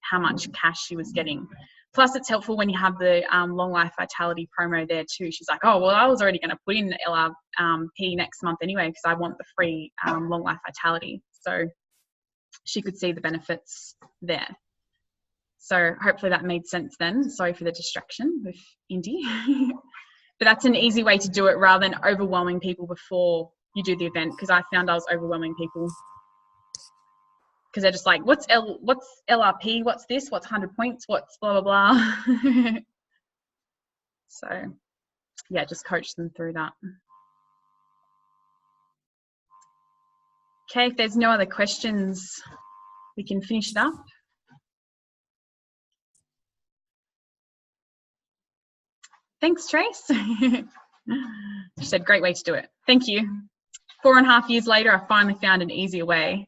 how much cash she was getting. Plus, it's helpful when you have the Long Life Vitality promo there too. She's like, oh, well, I was already going to put in the LRP next month anyway because I want the free Long Life Vitality. So she could see the benefits there. So hopefully that made sense then. Sorry for the distraction with Indy. But that's an easy way to do it rather than overwhelming people before you do the event, because I found I was overwhelming people. because they're just like, what's LRP? What's this? What's 100 points? What's blah, blah, blah. So yeah, just coach them through that. Okay, if there's no other questions, we can finish it up. Thanks, Trace. She said, great way to do it. Thank you. 4.5 years later, I finally found an easier way.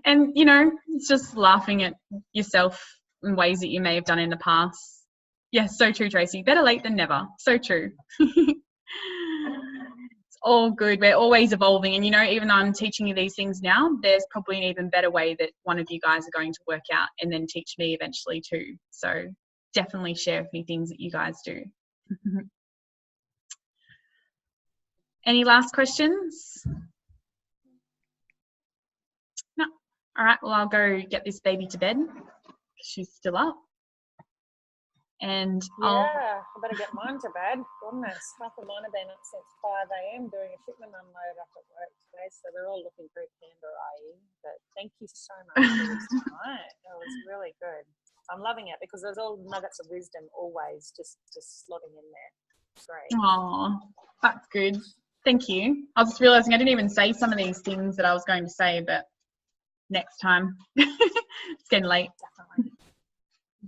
And, you know, it's just laughing at yourself in ways that you may have done in the past. Yes, so true, Tracy. Better late than never. So true. It's all good. We're always evolving. And, you know, even though I'm teaching you these things now, there's probably an even better way that one of you guys are going to work out and then teach me eventually too. So definitely share with me things that you guys do. Any last questions? No. All right, well, I'll go get this baby to bed. She's still up. And yeah, I better get mine to bed. Goodness, half of mine have been up since 5 a.m. doing a shipment unload up at work today, so they're all looking pretty Canberra-y. But thank you so much for this tonight. It was really good. I'm loving it because there's all nuggets of wisdom always just slotting in there. It's great. Oh, that's good. Thank you. I was just realising I didn't even say some of these things that I was going to say, but next time. It's getting late. Definitely.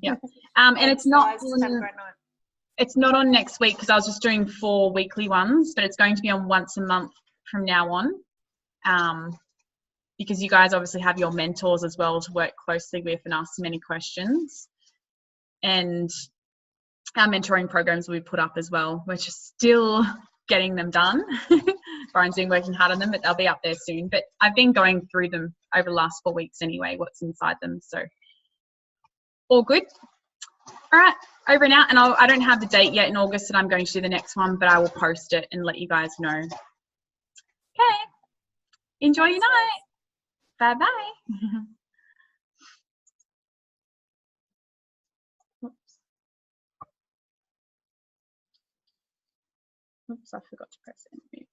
Yeah. And Thanks, it's not guys. Have a great night. It's not on next week because I was just doing 4 weekly ones, but it's going to be on once a month from now on. Because you guys obviously have your mentors as well to work closely with and ask them any questions. And our mentoring programs will be put up as well. We're just still getting them done. Brian's been working hard on them, but they'll be up there soon. But I've been going through them over the last 4 weeks anyway, what's inside them. So all good. All right, over and out. And I don't have the date yet in August that I'm going to do the next one, but I will post it and let you guys know. Okay. Enjoy your night. Bye-bye. Oops, I forgot to press it.